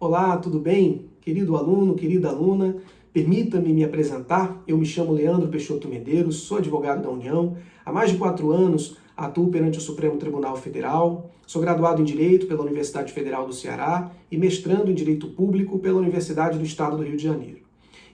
Olá, tudo bem? Querido aluno, querida aluna, permita-me me apresentar. Eu me chamo Leandro Peixoto Medeiros, sou advogado da União. Há mais de 4 anos atuo perante o Supremo Tribunal Federal. Sou graduado em Direito pela Universidade Federal do Ceará e mestrando em Direito Público pela Universidade do Estado do Rio de Janeiro.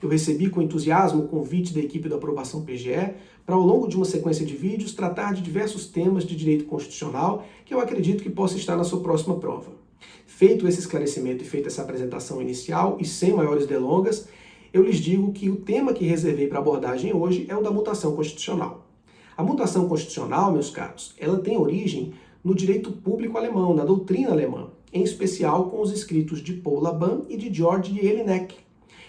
Eu recebi com entusiasmo o convite da equipe da aprovação PGE para, ao longo de uma sequência de vídeos, tratar de diversos temas de direito constitucional que eu acredito que possa estar na sua próxima prova. Feito esse esclarecimento e feita essa apresentação inicial, e sem maiores delongas, eu lhes digo que o tema que reservei para abordagem hoje é o da mutação constitucional. A mutação constitucional, meus caros, ela tem origem no direito público alemão, na doutrina alemã, em especial com os escritos de Paul Laban e de Georg Jelinek.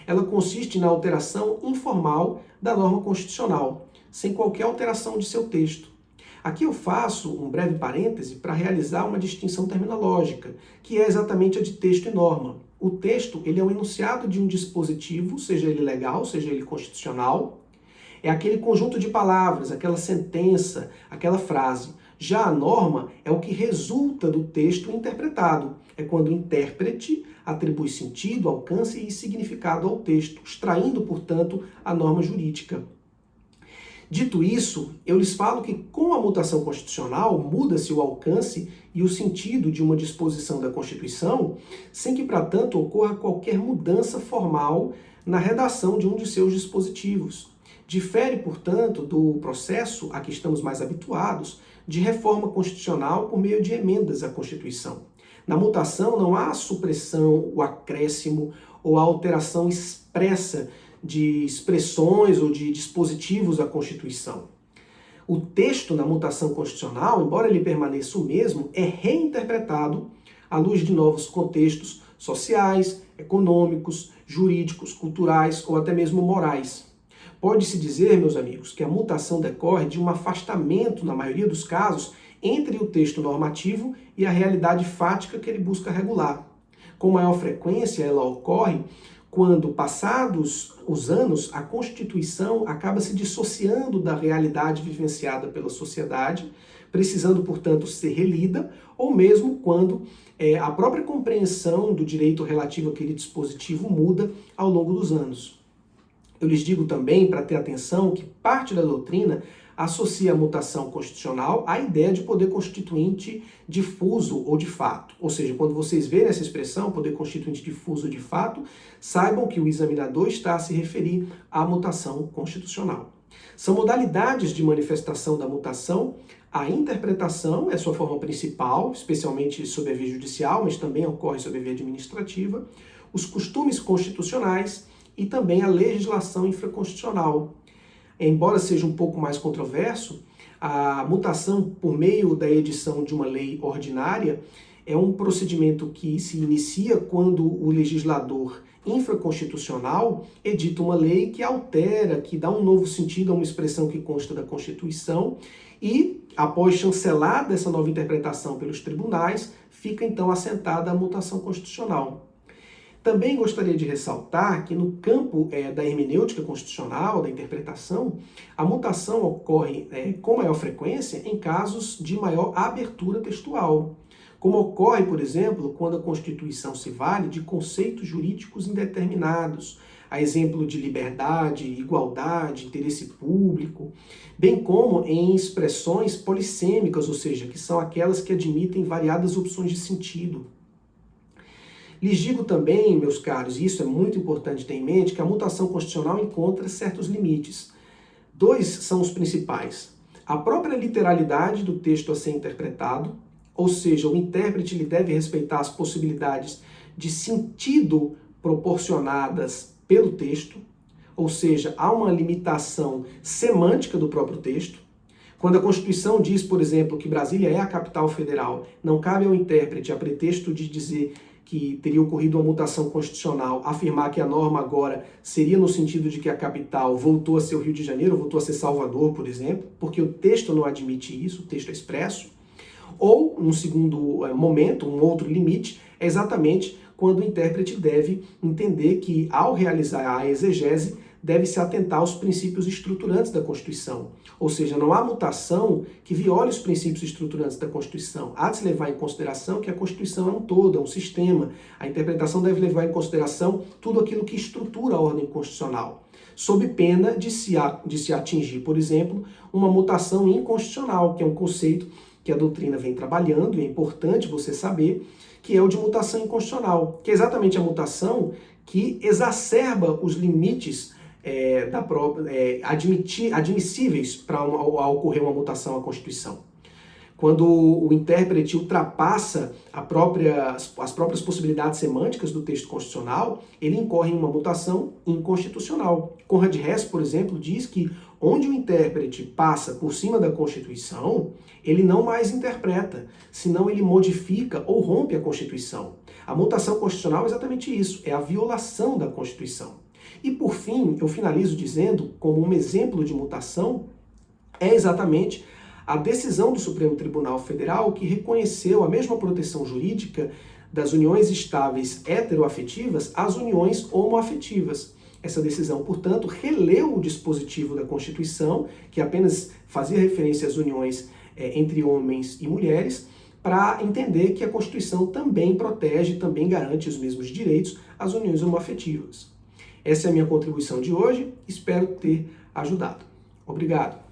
Ela consiste na alteração informal da norma constitucional, sem qualquer alteração de seu texto. Aqui eu faço um breve parêntese para realizar uma distinção terminológica, que é exatamente a de texto e norma. O texto ele é um enunciado de um dispositivo, seja ele legal, seja ele constitucional. É aquele conjunto de palavras, aquela sentença, aquela frase. Já a norma é o que resulta do texto interpretado. É quando o intérprete atribui sentido, alcance e significado ao texto, extraindo, portanto, a norma jurídica. Dito isso, eu lhes falo que com a mutação constitucional muda-se o alcance e o sentido de uma disposição da Constituição, sem que, para tanto, ocorra qualquer mudança formal na redação de um de seus dispositivos. Difere, portanto, do processo a que estamos mais habituados de reforma constitucional por meio de emendas à Constituição. Na mutação não há a supressão, o acréscimo ou a alteração expressa de expressões ou de dispositivos da Constituição. O texto na mutação constitucional, embora ele permaneça o mesmo, é reinterpretado à luz de novos contextos sociais, econômicos, jurídicos, culturais ou até mesmo morais. Pode-se dizer, meus amigos, que a mutação decorre de um afastamento, na maioria dos casos, entre o texto normativo e a realidade fática que ele busca regular. Com maior frequência, ela ocorre quando, passados os anos, a Constituição acaba se dissociando da realidade vivenciada pela sociedade, precisando, portanto, ser relida, ou mesmo quando a própria compreensão do direito relativo àquele dispositivo muda ao longo dos anos. Eu lhes digo também, para ter atenção, que parte da doutrina associa a mutação constitucional à ideia de poder constituinte difuso ou de fato. Ou seja, quando vocês verem essa expressão, poder constituinte difuso ou de fato, saibam que o examinador está a se referir à mutação constitucional. São modalidades de manifestação da mutação. A interpretação é sua forma principal, especialmente sob a via judicial, mas também ocorre sob a via administrativa. Os costumes constitucionais e também a legislação infraconstitucional. Embora seja um pouco mais controverso, a mutação por meio da edição de uma lei ordinária é um procedimento que se inicia quando o legislador infraconstitucional edita uma lei que altera, que dá um novo sentido a uma expressão que consta da Constituição e, após chancelada essa nova interpretação pelos tribunais, fica então assentada a mutação constitucional. Também gostaria de ressaltar que no campo da hermenêutica constitucional, da interpretação, a mutação ocorre com maior frequência em casos de maior abertura textual, como ocorre, por exemplo, quando a Constituição se vale de conceitos jurídicos indeterminados, a exemplo de liberdade, igualdade, interesse público, bem como em expressões polissêmicas, ou seja, que são aquelas que admitem variadas opções de sentido. Lhes digo também, meus caros, e isso é muito importante ter em mente, que a mutação constitucional encontra certos limites. 2 são os principais. A própria literalidade do texto a ser interpretado, ou seja, o intérprete ele deve respeitar as possibilidades de sentido proporcionadas pelo texto, ou seja, há uma limitação semântica do próprio texto. Quando a Constituição diz, por exemplo, que Brasília é a capital federal, não cabe ao intérprete, a pretexto de dizer que teria ocorrido uma mutação constitucional, afirmar que a norma agora seria no sentido de que a capital voltou a ser o Rio de Janeiro, voltou a ser Salvador, por exemplo, porque o texto não admite isso, o texto é expresso. Ou, num segundo momento, um outro limite, é exatamente quando o intérprete deve entender que, ao realizar a exegese, deve se atentar aos princípios estruturantes da Constituição. Ou seja, não há mutação que viole os princípios estruturantes da Constituição. Há de se levar em consideração que a Constituição é um todo, é um sistema. A interpretação deve levar em consideração tudo aquilo que estrutura a ordem constitucional, sob pena de se atingir, por exemplo, uma mutação inconstitucional, que é um conceito que a doutrina vem trabalhando, e é importante você saber, que é o de mutação inconstitucional, que é exatamente a mutação que exacerba os limites admissíveis para ocorrer uma mutação à Constituição. Quando o intérprete ultrapassa as próprias possibilidades semânticas do texto constitucional, ele incorre em uma mutação inconstitucional. Conrad Hess, por exemplo, diz que onde o intérprete passa por cima da Constituição, ele não mais interpreta, senão ele modifica ou rompe a Constituição. A mutação constitucional é exatamente isso, é a violação da Constituição. E por fim, eu finalizo dizendo, como um exemplo de mutação, é exatamente a decisão do Supremo Tribunal Federal que reconheceu a mesma proteção jurídica das uniões estáveis heteroafetivas às uniões homoafetivas. Essa decisão, portanto, releu o dispositivo da Constituição, que apenas fazia referência às uniões entre homens e mulheres, para entender que a Constituição também protege, também garante os mesmos direitos às uniões homoafetivas. Essa é a minha contribuição de hoje, espero ter ajudado. Obrigado.